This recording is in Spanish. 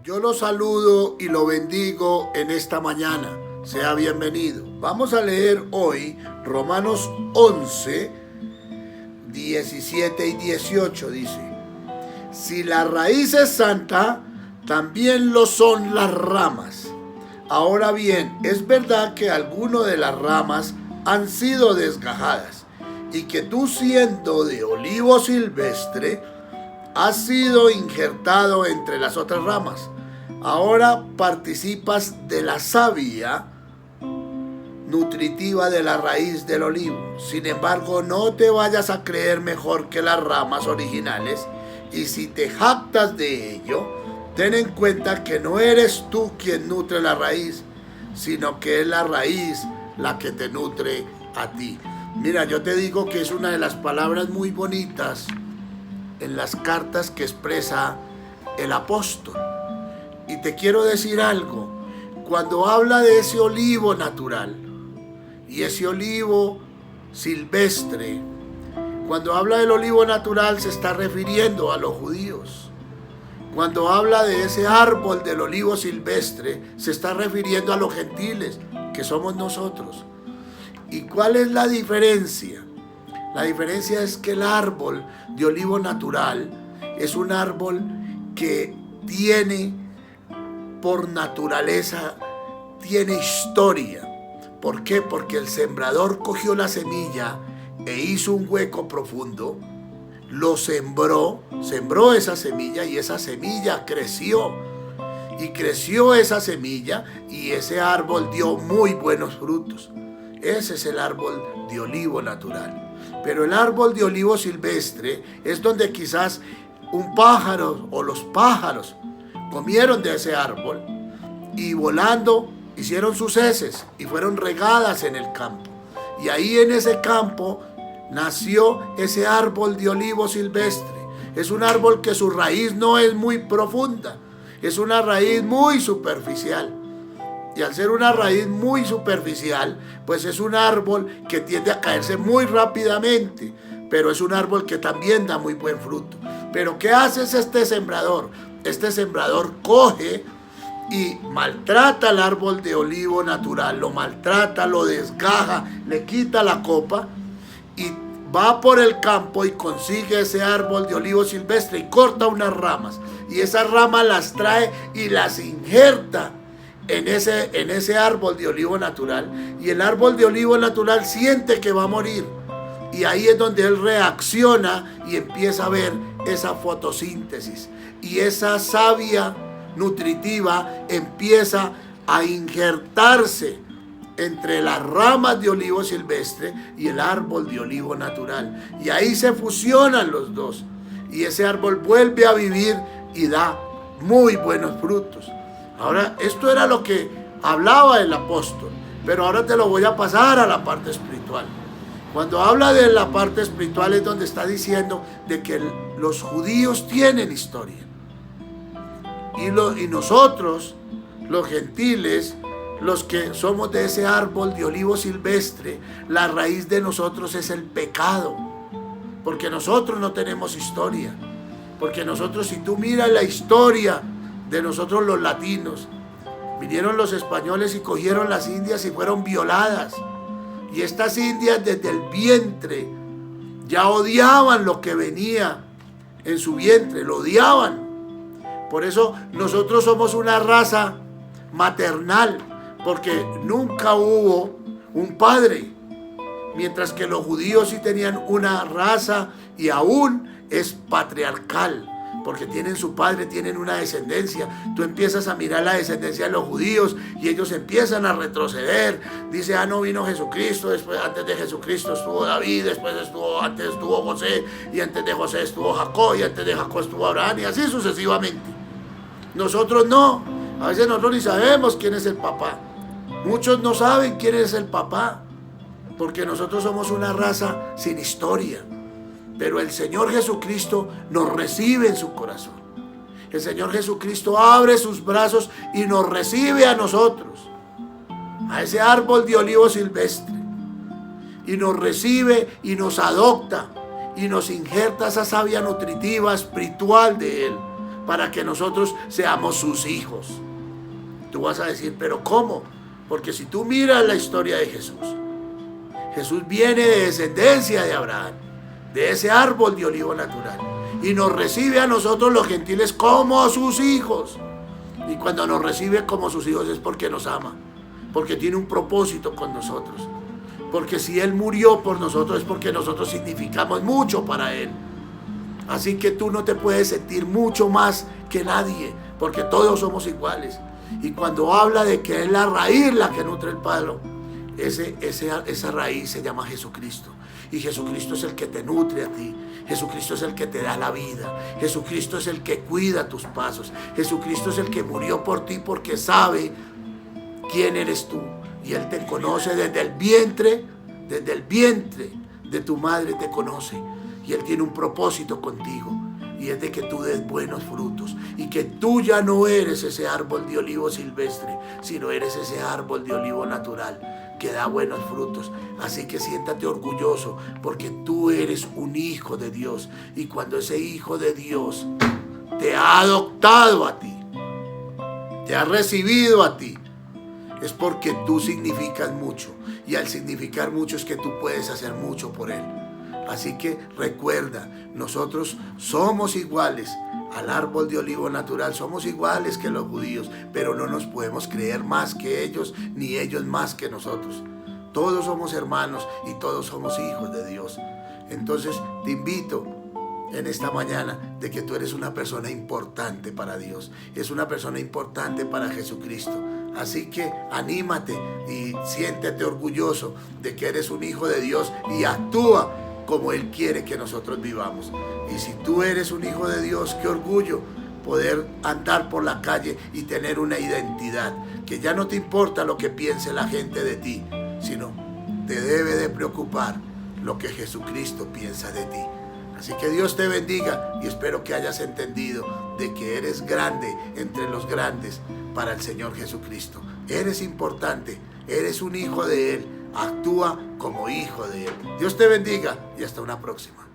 Yo lo saludo y lo bendigo en esta mañana. Sea bienvenido. Vamos a leer hoy Romanos 11, 17 y 18. Dice: si la raíz es santa, también lo son las ramas. Ahora bien, es verdad que algunas de las ramas han sido desgajadas, y que tú, siendo de olivo silvestre, has sido injertado entre las otras ramas. Ahora participas de la savia nutritiva de la raíz del olivo. Sin embargo, no te vayas a creer mejor que las ramas originales, y si te jactas de ello, ten en cuenta que no eres tú quien nutre la raíz, sino que es la raíz la que te nutre a ti. Mira, yo te digo que es una de las palabras muy bonitas en las cartas que expresa el apóstol. Y te quiero decir algo: cuando habla de ese olivo natural y ese olivo silvestre, cuando habla del olivo natural se está refiriendo a los judíos. Cuando habla de ese árbol del olivo silvestre, se está refiriendo a los gentiles, que somos nosotros. ¿Y cuál es la diferencia? La diferencia es que el árbol de olivo natural es un árbol que tiene, por naturaleza, tiene historia. ¿Por qué? Porque el sembrador cogió la semilla e hizo un hueco profundo, lo sembró esa semilla, y esa semilla creció. Y creció esa semilla, y ese árbol dio muy buenos frutos. Ese es el árbol de olivo natural. Pero el árbol de olivo silvestre es donde quizás un pájaro o los pájaros comieron de ese árbol y volando hicieron sus heces y fueron regadas en el campo. Y ahí en ese campo nació ese árbol de olivo silvestre. Es un árbol que su raíz no es muy profunda, es una raíz muy superficial. Y al ser una raíz muy superficial, pues es un árbol que tiende a caerse muy rápidamente, pero es un árbol que también da muy buen fruto. Pero ¿qué hace este sembrador? Este sembrador coge y maltrata el árbol de olivo natural, lo maltrata, lo desgaja, le quita la copa, y va por el campo y consigue ese árbol de olivo silvestre y corta unas ramas, y esas ramas las trae y las injerta en ese árbol de olivo natural, y el árbol de olivo natural siente que va a morir, y ahí es donde él reacciona y empieza a ver esa fotosíntesis, y esa savia nutritiva empieza a injertarse entre las ramas de olivo silvestre y el árbol de olivo natural, y ahí se fusionan los dos, y ese árbol vuelve a vivir y da muy buenos frutos. Ahora, esto era lo que hablaba el apóstol, pero ahora te lo voy a pasar a la parte espiritual. Cuando habla de la parte espiritual es donde está diciendo de que los judíos tienen historia, y nosotros, los gentiles, los que somos de ese árbol de olivo silvestre, la raíz de nosotros es el pecado, porque nosotros no tenemos historia. Porque nosotros, si tú miras la historia de nosotros los latinos, vinieron los españoles y cogieron las indias y fueron violadas, y estas indias desde el vientre ya odiaban lo que venía en su vientre, lo odiaban. Por eso nosotros somos una raza maternal, porque nunca hubo un padre, mientras que los judíos sí tenían una raza, y aún es patriarcal, porque tienen su padre, tienen una descendencia. Tú empiezas a mirar la descendencia de los judíos y ellos empiezan a retroceder. Dice, no vino Jesucristo, después, antes de Jesucristo estuvo David, antes estuvo José, y antes de José estuvo Jacob, y antes de Jacob estuvo Abraham, y así sucesivamente. Nosotros no, a veces nosotros ni sabemos quién es el papá. Muchos no saben quién es el papá, porque nosotros somos una raza sin historia. Pero el Señor Jesucristo nos recibe en su corazón. El Señor Jesucristo abre sus brazos y nos recibe a nosotros, a ese árbol de olivo silvestre, y nos recibe y nos adopta y nos injerta esa savia nutritiva espiritual de Él, para que nosotros seamos sus hijos. Tú vas a decir, ¿pero cómo? Porque si tú miras la historia de Jesús, Jesús viene de descendencia de Abraham, de ese árbol de olivo natural, y nos recibe a nosotros los gentiles como sus hijos. Y cuando nos recibe como sus hijos es porque nos ama, porque tiene un propósito con nosotros. Porque si Él murió por nosotros es porque nosotros significamos mucho para Él. Así que tú no te puedes sentir mucho más que nadie, porque todos somos iguales. Y cuando habla de que es la raíz la que nutre el palo, esa raíz se llama Jesucristo. Y Jesucristo es el que te nutre a ti. Jesucristo es el que te da la vida. Jesucristo es el que cuida tus pasos. Jesucristo es el que murió por ti porque sabe quién eres tú. Y Él te conoce desde el vientre de tu madre te conoce. Y Él tiene un propósito contigo. Y es de que tú des buenos frutos. Y que tú ya no eres ese árbol de olivo silvestre, sino eres ese árbol de olivo natural que da buenos frutos. Así que siéntate orgulloso, porque tú eres un hijo de Dios. Y cuando ese hijo de Dios te ha adoptado a ti, te ha recibido a ti, es porque tú significas mucho. Y al significar mucho es que tú puedes hacer mucho por Él. Así que recuerda, nosotros somos iguales al árbol de olivo natural, somos iguales que los judíos, pero no nos podemos creer más que ellos, ni ellos más que nosotros. Todos somos hermanos y todos somos hijos de Dios. Entonces te invito en esta mañana de que tú eres una persona importante para Dios, es una persona importante para Jesucristo. Así que anímate y siéntete orgulloso de que eres un hijo de Dios y actúa como Él quiere que nosotros vivamos. Y si tú eres un hijo de Dios, qué orgullo poder andar por la calle y tener una identidad, que ya no te importa lo que piense la gente de ti, sino te debe de preocupar lo que Jesucristo piensa de ti. Así que Dios te bendiga y espero que hayas entendido de que eres grande entre los grandes para el Señor Jesucristo. Eres importante, eres un hijo de Él. Actúa como hijo de Él. Dios te bendiga y hasta una próxima.